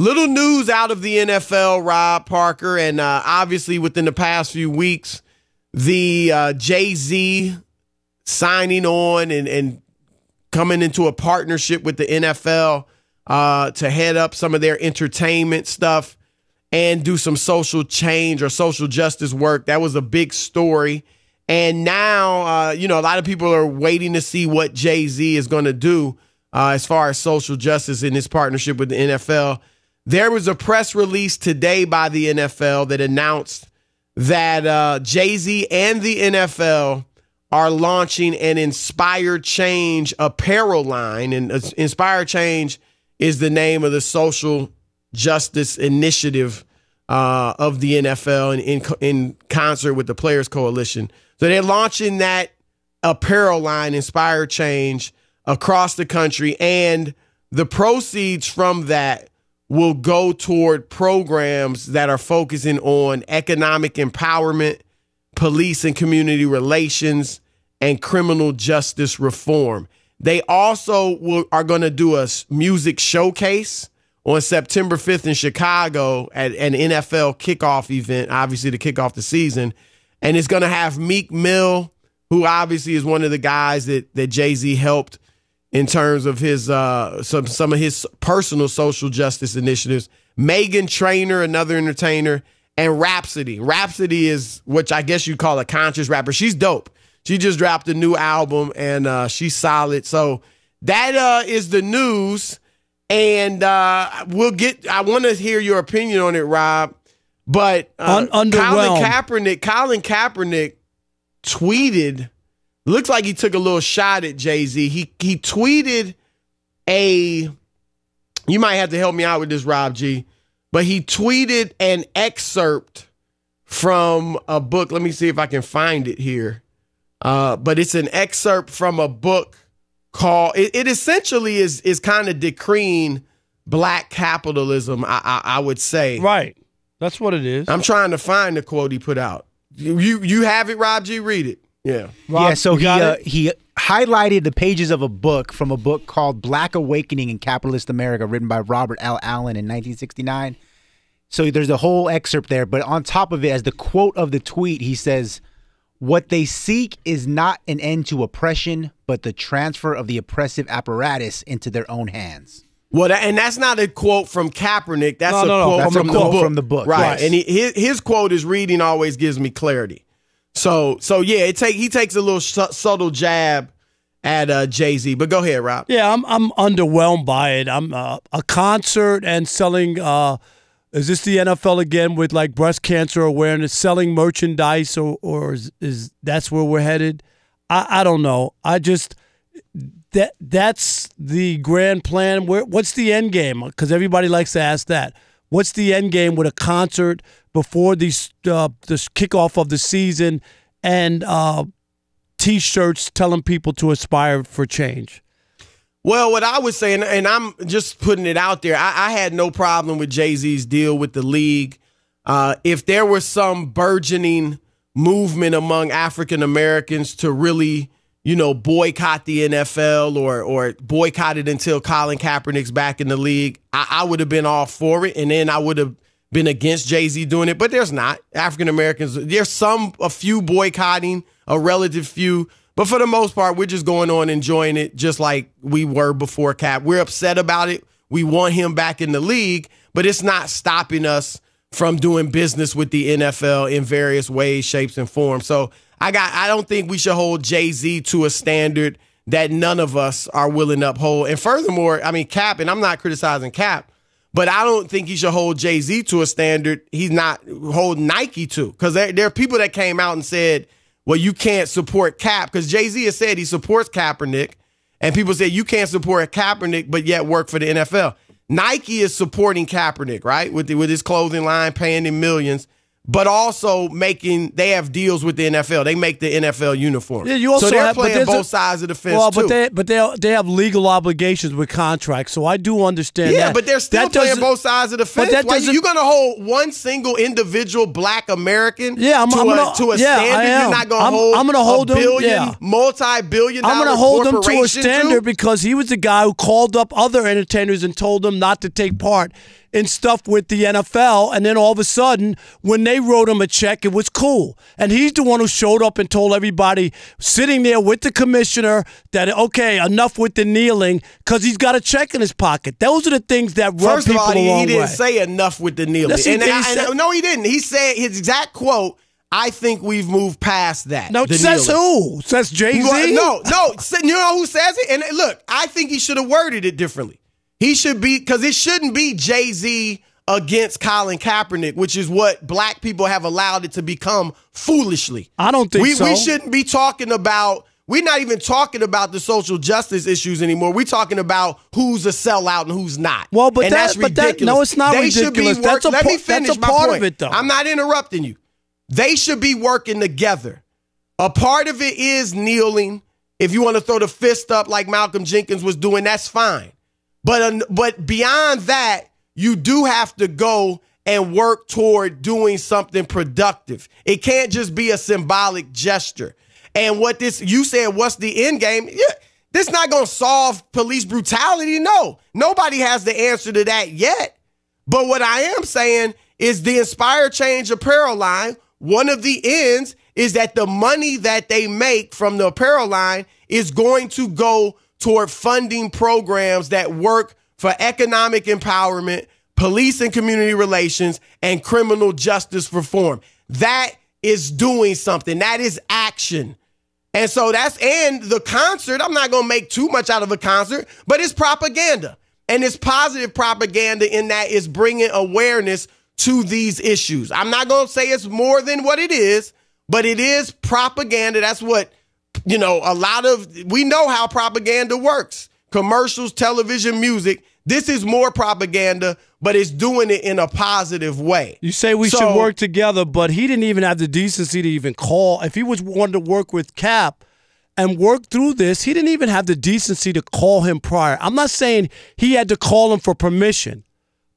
Little news out of the NFL, Rob Parker, and obviously within the past few weeks, the Jay-Z signing on and coming into a partnership with the NFL to head up some of their entertainment stuff and do some social change or social justice work. That was a big story. And now, a lot of people are waiting to see what Jay-Z is going to do as far as social justice in his partnership with the NFL. There was a press release today by the NFL that announced that Jay-Z and the NFL are launching an Inspire Change apparel line. And Inspire Change is the name of the social justice initiative of the NFL and in concert with the Players Coalition. So they're launching that apparel line, Inspire Change, across the country. And the proceeds from that will go toward programs that are focusing on economic empowerment, police and community relations, and criminal justice reform. They also are going to do a music showcase on September 5th in Chicago at an NFL kickoff event, obviously to kick off the season. And it's going to have Meek Mill, who obviously is one of the guys that Jay-Z helped in terms of his some of his personal social justice initiatives. Meghan, Trainor, another entertainer, and Rhapsody. Rhapsody is what I guess you'd call a conscious rapper. She's dope. She just dropped a new album, and she's solid. So that is the news, and I want to hear your opinion on it, Rob. But Colin Kaepernick tweeted. Looks like he took a little shot at Jay-Z. He tweeted you might have to help me out with this, Rob G, but he tweeted an excerpt from a book. Let me see if I can find it here. But it's an excerpt from a book called, it essentially is kind of decreeing black capitalism, I would say. Right. That's what it is. I'm trying to find the quote he put out. You have it, Rob G? Read it. Yeah. Rob, yeah, so he highlighted the pages of a book from a book called Black Awakening in Capitalist America, written by Robert L. Allen in 1969. So there's a whole excerpt there, but on top of it, as the quote of the tweet, he says, "What they seek is not an end to oppression, but the transfer of the oppressive apparatus into their own hands." Well, and that's not a quote from Kaepernick. That's a quote from the book. Right. Yes. And his quote is, "Reading always gives me clarity." So yeah, he takes a little subtle jab at Jay-Z. But go ahead, Rob. Yeah, I'm underwhelmed by it. I'm a concert and selling. Is this the NFL again with like breast cancer awareness, selling merchandise, or is that's where we're headed? I don't know. I just that's the grand plan. What's the end game? Because everybody likes to ask that. What's the end game with a concert before this kickoff of the season and T-shirts telling people to aspire for change? Well, what I would say, and I'm just putting it out there, I had no problem with Jay-Z's deal with the league. If there was some burgeoning movement among African Americans to really, boycott the NFL or boycott it until Colin Kaepernick's back in the league, I would have been all for it, and then I would have been against Jay-Z doing it. But there's not. African Americans, there's a few boycotting, a relative few. But for the most part, we're just going on enjoying it just like we were before Cap. We're upset about it. We want him back in the league, but it's not stopping us from doing business with the NFL in various ways, shapes, and forms. So I don't think we should hold Jay-Z to a standard that none of us are willing to uphold. And furthermore, I mean, Cap, and I'm not criticizing Cap, but I don't think he should hold Jay-Z to a standard he's not holding Nike to. Because there are people that came out and said, well, you can't support Cap, because Jay-Z has said he supports Kaepernick, and people say you can't support Kaepernick but yet work for the NFL. Nike is supporting Kaepernick, right, with his clothing line, paying him millions, but also they have deals with the NFL. They make the NFL uniforms. Yeah, you also so they're playing both sides of the fence, too. But they have legal obligations with contracts, so I do understand that. Yeah, but they're still playing both sides of the fence. You're going to hold one single individual black American to a standard? You're not going to hold a billion, multi-billion dollar I'm going to hold him to a corporation standard because he was the guy who called up other entertainers and told them not to take part in stuff with the NFL, and then all of a sudden, when they wrote him a check, it was cool. And he's the one who showed up and told everybody sitting there with the commissioner that, okay, enough with the kneeling, because he's got a check in his pocket. Those are the things that rub people the wrong way. He didn't say enough with the kneeling. No, he didn't. He said, his exact quote, I think we've moved past that. No, says who? Says Jay-Z? No. You know who says it? And look, I think he should have worded it differently. He should be, because it shouldn't be Jay-Z against Colin Kaepernick, which is what black people have allowed it to become foolishly. I don't think so. We shouldn't be talking about, we're not even talking about the social justice issues anymore. We're talking about who's a sellout and who's not. Well, but that's ridiculous. No, it's not ridiculous. Let me finish my point. Of it, though. I'm not interrupting you. They should be working together. A part of it is kneeling. If you want to throw the fist up like Malcolm Jenkins was doing, that's fine. But beyond that, you do have to go and work toward doing something productive. It can't just be a symbolic gesture. And you said, what's the end game? Yeah, this not going to solve police brutality. No, nobody has the answer to that yet. But what I am saying is the Inspire Change apparel line, one of the ends is that the money that they make from the apparel line is going to go toward funding programs that work for economic empowerment, police and community relations, and criminal justice reform. That is doing something. That is action. And so and the concert, I'm not going to make too much out of a concert, but it's propaganda. And it's positive propaganda in that it's bringing awareness to these issues. I'm not going to say it's more than what it is, but it is propaganda. That's what, we know how propaganda works. Commercials, television, music. This is more propaganda, but it's doing it in a positive way. You say we should work together, but he didn't even have the decency to even call. If he wanted to work with Cap and work through this, he didn't even have the decency to call him prior. I'm not saying he had to call him for permission.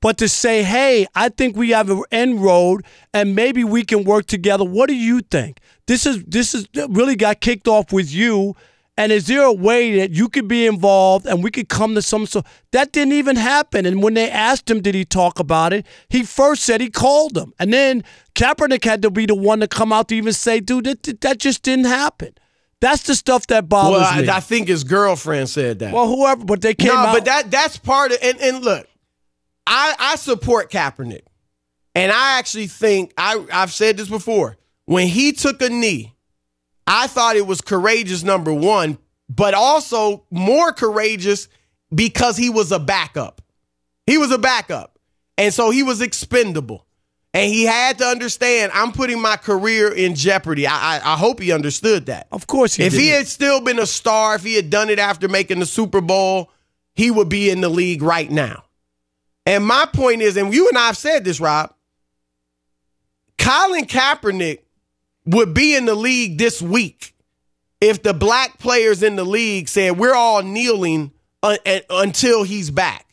But to say, hey, I think we have an end road and maybe we can work together. What do you think? This is really got kicked off with you. And is there a way that you could be involved and we could come to some sort? That didn't even happen. And when they asked him, did he talk about it? He first said he called them. And then Kaepernick had to be the one to come out to even say, dude, that just didn't happen. That's the stuff that bothers me. I think his girlfriend said that. Well, whoever, but they came out. No, but that's part of, and look, I support Kaepernick. And I actually think, I've said this before, when he took a knee, I thought it was courageous, number one, but also more courageous because he was a backup. He was a backup. And so he was expendable. And he had to understand, I'm putting my career in jeopardy. I hope he understood that. Of course he did. If he had still been a star, if he had done it after making the Super Bowl, he would be in the league right now. And my point is, and you and I have said this, Rob, Colin Kaepernick would be in the league this week if the black players in the league said, we're all kneeling until he's back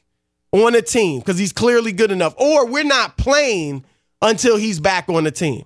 on a team because he's clearly good enough, or we're not playing until he's back on the team.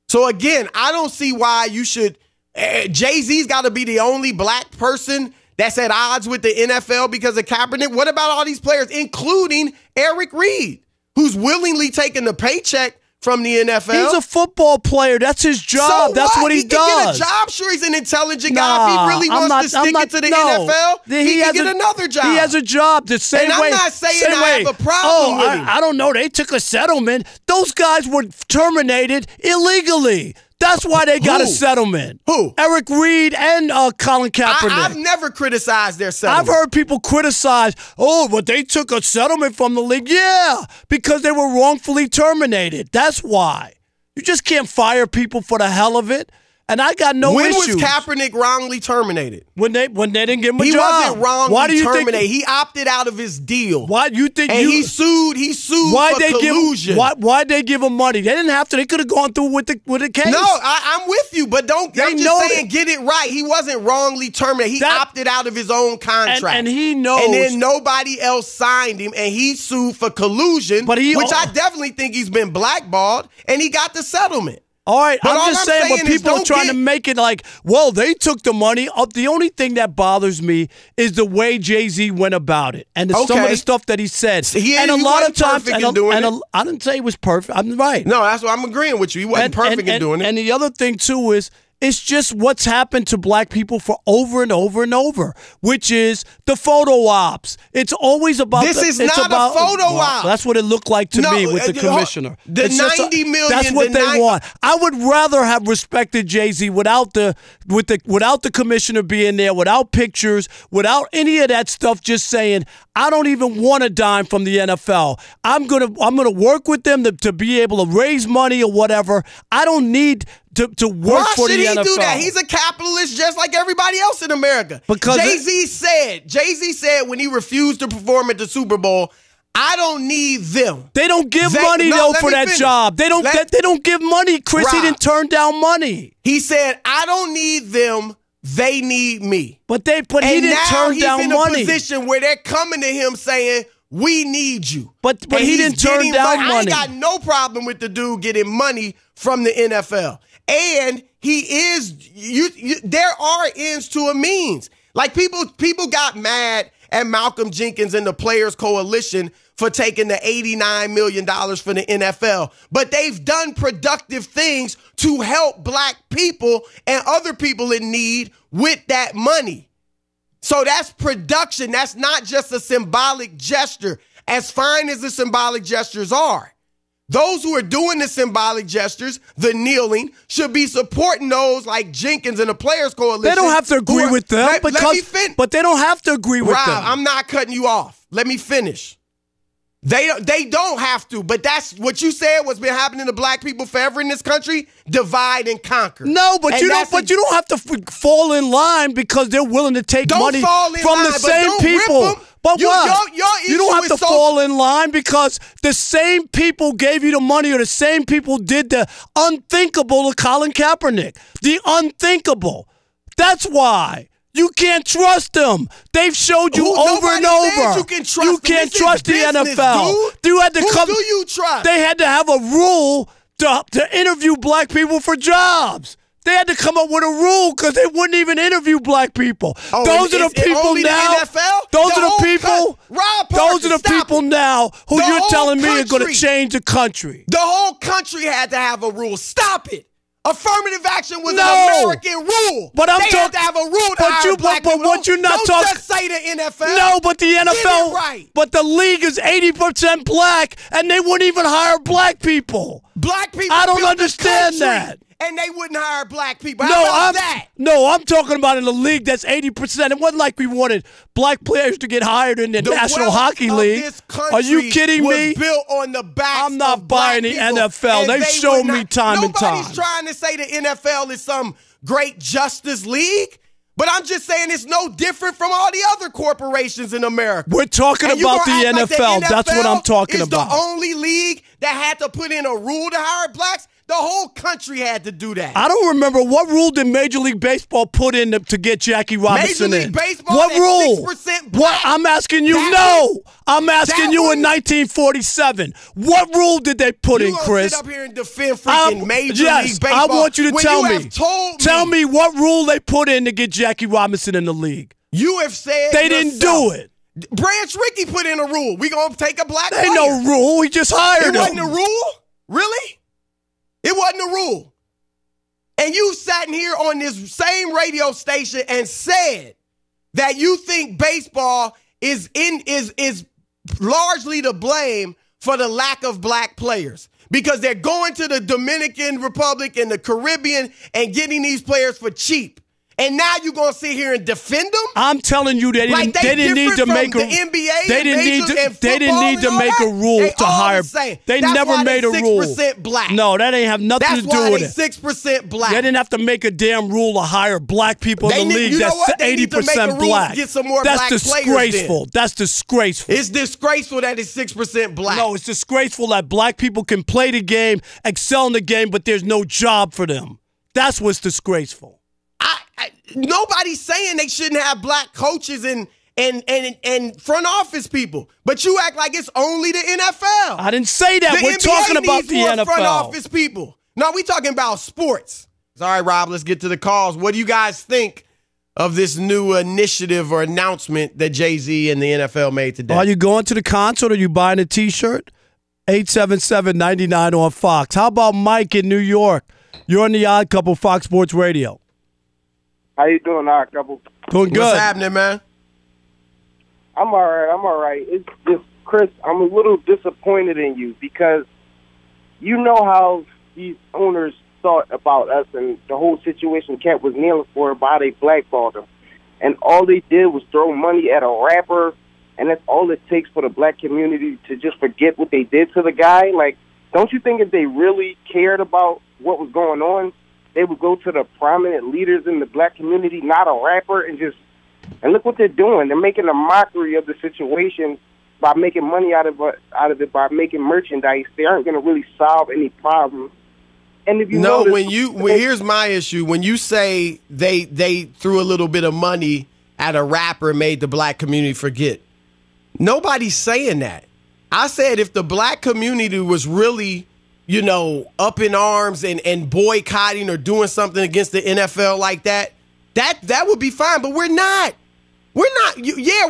So again, I don't see why you should, Jay-Z's got to be the only black person that's at odds with the NFL because of Kaepernick. What about all these players, including Eric Reed, who's willingly taking the paycheck from the NFL? He's a football player. That's his job. So that's what he does. He can get a job. Sure, he's an intelligent guy. If he really wants to stick it to the NFL, he can get another job. He has a job the same way. And I'm not saying I have a problem with him. I don't know. They took a settlement. Those guys were terminated illegally. That's why they got a settlement. Who? Eric Reed and Colin Kaepernick. I've never criticized their settlement. I've heard people criticize, but they took a settlement from the league. Yeah, because they were wrongfully terminated. That's why. You just can't fire people for the hell of it. And I got no issues. When was Kaepernick wrongly terminated? When they didn't give him a job. He wasn't wrongly terminated. He opted out of his deal. Why do you think? And he sued for collusion. Why'd they give him money? They didn't have to. They could have gone through with the case. No, I'm with you, but I'm just saying, get it right. He wasn't wrongly terminated. He opted out of his own contract. And he knows. And then nobody else signed him, and he sued for collusion, which I definitely think he's been blackballed, and he got the settlement. All right, But I'm just saying when people are trying to make it like, well, they took the money. The only thing that bothers me is the way Jay-Z went about it and some of the stuff that he said. And a lot of times, I didn't say he was perfect. I'm right. No, that's what I'm agreeing with you. He wasn't perfect in doing it. And the other thing, too, is it's just what's happened to black people for over and over and over, which is the photo ops. It's always about this is not a photo op. That's what it looked like to me with the commissioner. The $90 million. That's what they want. I would rather have respected Jay-Z without the commissioner being there, without pictures, without any of that stuff. Just saying, I don't even want a dime from the NFL. I'm gonna work with them to be able to raise money or whatever. I don't need to work for the NFL. Why should he do that? He's a capitalist just like everybody else in America. Because Jay-Z said when he refused to perform at the Super Bowl, I don't need them. They don't give money for that job. They don't give money, Chris. Rob, he didn't turn down money. He said, I don't need them. They need me. But he didn't turn down money. Now he's in a position where they're coming to him saying, we need you. But he didn't turn down money. I ain't got no problem with the dude getting money from the NFL. And he is, there are ends to a means. Like people got mad at Malcolm Jenkins and the Players Coalition for taking the $89 million for the NFL. But they've done productive things to help black people and other people in need with that money. So that's production. That's not just a symbolic gesture, as fine as the symbolic gestures are. Those who are doing the symbolic gestures, the kneeling, should be supporting those like Jenkins and the Players Coalition. They don't have to agree with them, but they don't have to agree with them. I'm not cutting you off. Let me finish. They don't have to, but that's what you said. What's been happening to black people forever in this country: divide and conquer. No, but you don't have to fall in line because they're willing to take money from the same people. But what? You don't have to fall in line because the same people gave you the money, or the same people did the unthinkable to Colin Kaepernick. The unthinkable. That's why. You can't trust them. They've showed you over and over. You can't trust the NFL. Dude. Who do you trust? They had to have a rule to interview black people for jobs. They had to come up with a rule because they wouldn't even interview black people. Those are the people now. Those are the people. Those are the people now who you're telling me are going to change the country. The whole country had to have a rule. Stop it. Affirmative action was an American rule. But they had to have a rule to hire black people. What you're not talking. Don't just say the NFL. No, but the NFL. Right. But the league is 80% black, and they wouldn't even hire black people. Black people. I don't understand that. And they wouldn't hire black people. How about that? No, I'm talking about in a league that's 80%. It wasn't like we wanted black players to get hired in the National Hockey League. Are you kidding me? Built on the backs I'm not buying the NFL. They've shown me time and time. Nobody's trying to say the NFL is some great justice league. But I'm just saying it's no different from all the other corporations in America. We're talking about the NFL. That's what I'm talking about. It's the only league that had to put in a rule to hire blacks. The whole country had to do that. I don't remember what rule did Major League Baseball put in to get Jackie Robinson in. Major League Baseball. What rule? 6% black. What? I'm asking you. I'm asking you in 1947. What rule did they put in, Chris? Sit up here and defend freaking Major League Baseball. I want you to tell me. Tell me what rule they put in to get Jackie Robinson in the league. You have said they didn't do it. Branch Rickey put in a rule. We gonna take a black player. Ain't no rule. We just hired him. It wasn't a rule? Really? It wasn't a rule. And you sat in here on this same radio station and said that you think baseball is largely to blame for the lack of black players because they're going to the Dominican Republic and the Caribbean and getting these players for cheap. And now you're going to sit here and defend them? I'm telling you, they didn't need to make a NBA. They didn't need to make a rule to hire. They never made a rule. 6% black. No, that ain't have nothing to do with it. That's why they 6% black. They didn't have to make a damn rule to hire black people in the league that's 80% black. Get some more black players. That's disgraceful. That's disgraceful. It's disgraceful that it's 6% black. No, it's disgraceful that black people can play the game, excel in the game, but there's no job for them. That's what's disgraceful. Nobody's saying they shouldn't have black coaches and front office people, but you act like it's only the NFL. I didn't say that. We're talking about the NFL. Front office people. No, we talking about sports. All right, Rob, let's get to the calls. What do you guys think of this new initiative or announcement that Jay-Z and the NFL made today? Are you going to the concert or are you buying a T-shirt? 877-99 on Fox. How about Mike in New York? You're on the Odd Couple, Fox Sports Radio. How you doing, Odd Couple? Doing good. What's happening, man? I'm all right. It's just, Chris, I'm a little disappointed in you because you know how these owners thought about us and the whole situation Cat was kneeling for about how they blackballed him. And all they did was throw money at a rapper, and that's all it takes for the black community to just forget what they did to the guy. Like, don't you think if they really cared about what was going on, they would go to the prominent leaders in the black community, not a rapper, and look what they're doing. They're making a mockery of the situation by making money out of it by making merchandise. They aren't going to really solve any problems. And if you here's my issue. When you say they threw a little bit of money at a rapper and made the black community forget, nobody's saying that. I said if the black community was really, up in arms and boycotting or doing something against the NFL like that would be fine. But we're not. We're not.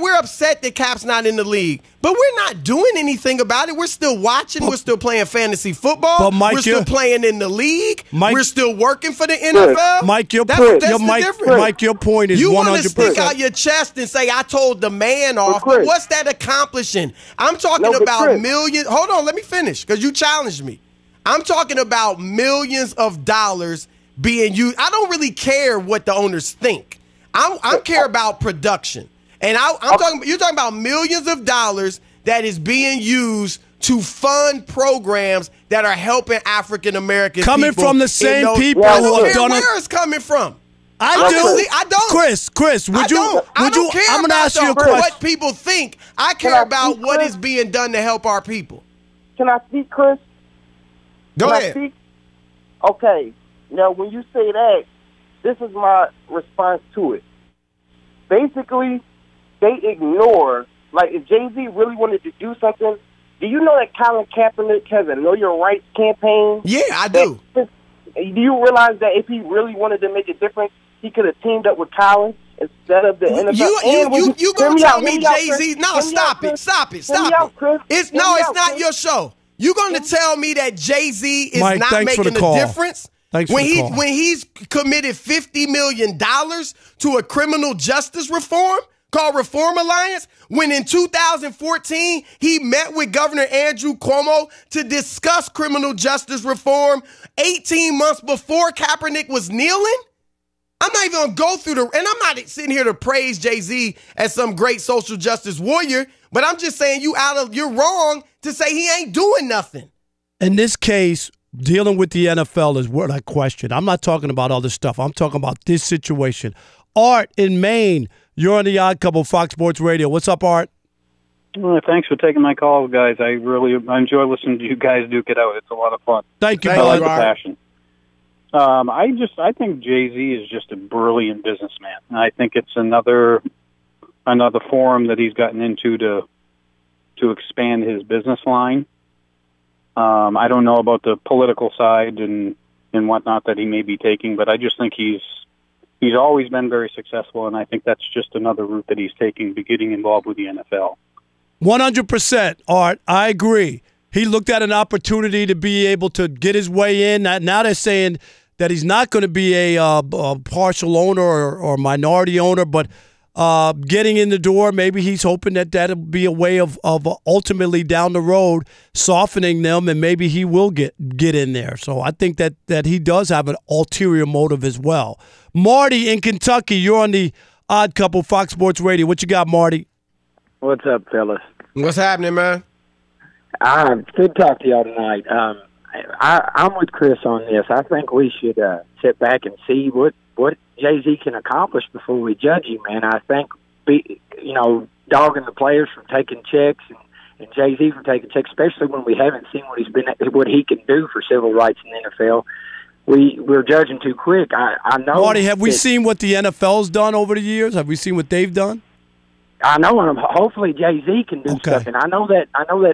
We're upset that Cap's not in the league, but we're not doing anything about it. We're still watching. We're still playing fantasy football. But Mike, we're still playing in the league. Mike, we're still working for the NFL. Mike, your point is 100%. You want to stick out your chest and say, I told the man off, but what's that accomplishing? I'm talking about millions. Hold on, let me finish, because you challenged me. I'm talking about millions of dollars being used. I don't really care what the owners think. I care about production, and you're talking about millions of dollars that is being used to fund programs that are helping African American people. Coming from the same people who have done it. Where it's coming from? I don't. Chris, would you? I don't care I'm going to ask you a question. What people think. I care about what is being done to help our people. Can I speak, Chris? Go ahead. Okay. Now, when you say that, this is my response to it. Basically, they ignore, like, if Jay-Z really wanted to do something, do you know that Colin Kaepernick has a Know Your Rights campaign? Yeah, I do. Do you realize that if he really wanted to make a difference, he could have teamed up with Colin instead of the NFL? You going to tell me Jay-Z? No, stop it. It's not your show. You going to tell me that Jay-Z is not making a difference? When he's committed $50 million to a criminal justice reform called Reform Alliance, when in 2014 he met with Governor Andrew Cuomo to discuss criminal justice reform 18 months before Kaepernick was kneeling? I'm not even going to go through and I'm not sitting here to praise Jay-Z as some great social justice warrior, but I'm just saying you're wrong to say he ain't doing nothing. In this case, dealing with the NFL is what I question. I'm not talking about other stuff. I'm talking about this situation. Art in Maine, you're on the Odd Couple, Fox Sports Radio. What's up, Art? Well, thanks for taking my call, guys. I enjoy listening to you guys duke it out. It's a lot of fun. Thank you. I like the passion. I think Jay-Z is just a brilliant businessman. I think it's another forum that he's gotten into to expand his business line. I don't know about the political side and whatnot that he may be taking, but I just think he's always been very successful, and I think that's just another route that he's taking, getting involved with the NFL. 100%, Art. I agree. He looked at an opportunity to be able to get his way in. Now they're saying that he's not going to be a partial owner or minority owner, but getting in the door, maybe he's hoping that that'll be a way of ultimately down the road softening them, and maybe he will get in there. So I think that he does have an ulterior motive as well. Marty in Kentucky, you're on the Odd Couple, Fox Sports Radio. What you got, Marty? What's up, fellas? What's happening, man? Good talk to y'all tonight. I'm with Chris on this. I think we should sit back and see what Jay-Z can accomplish before we judge him, man. I think, dogging the players from taking checks and Jay-Z from taking checks, especially when we haven't seen what he can do for civil rights in the NFL. We're judging too quick. I know. Marty, have we seen what the NFL's done over the years? Have we seen what they've done? I know him. Hopefully Jay-Z can do Okay. stuff. And I know that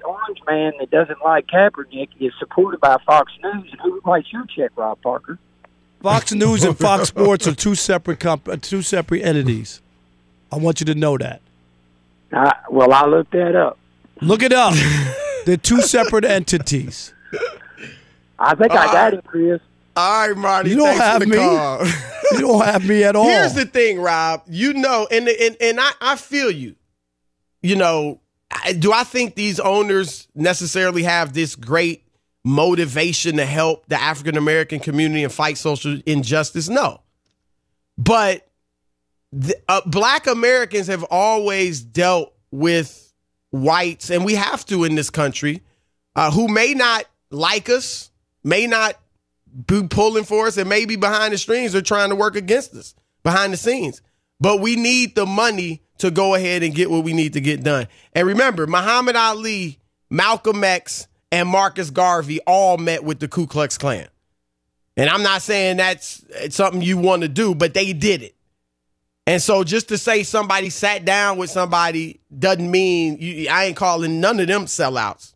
orange man that doesn't like Kaepernick is supported by Fox News. And who writes your check, Rob Parker? Fox News and Fox Sports are two separate entities. I want you to know that. Well, I looked that up. Look it up. They're two separate entities. I think I got it, Chris. All right, Marty. You don't thanks have for the me. call. You don't have me at all. Here's the thing, Rob. You know, and I feel you. You know, do I think these owners necessarily have this great motivation to help the African American community and fight social injustice? No. But Black Americans have always dealt with whites, and we have to in this country, who may not like us, may not be pulling for us, and maybe behind the strings they're trying to work against us behind the scenes. But we need the money to go ahead and get what we need to get done. And remember, Muhammad Ali, Malcolm X, and Marcus Garvey all met with the Ku Klux Klan. And I'm not saying it's something you want to do, but they did it. And so just to say somebody sat down with somebody doesn't mean I ain't calling none of them sellouts.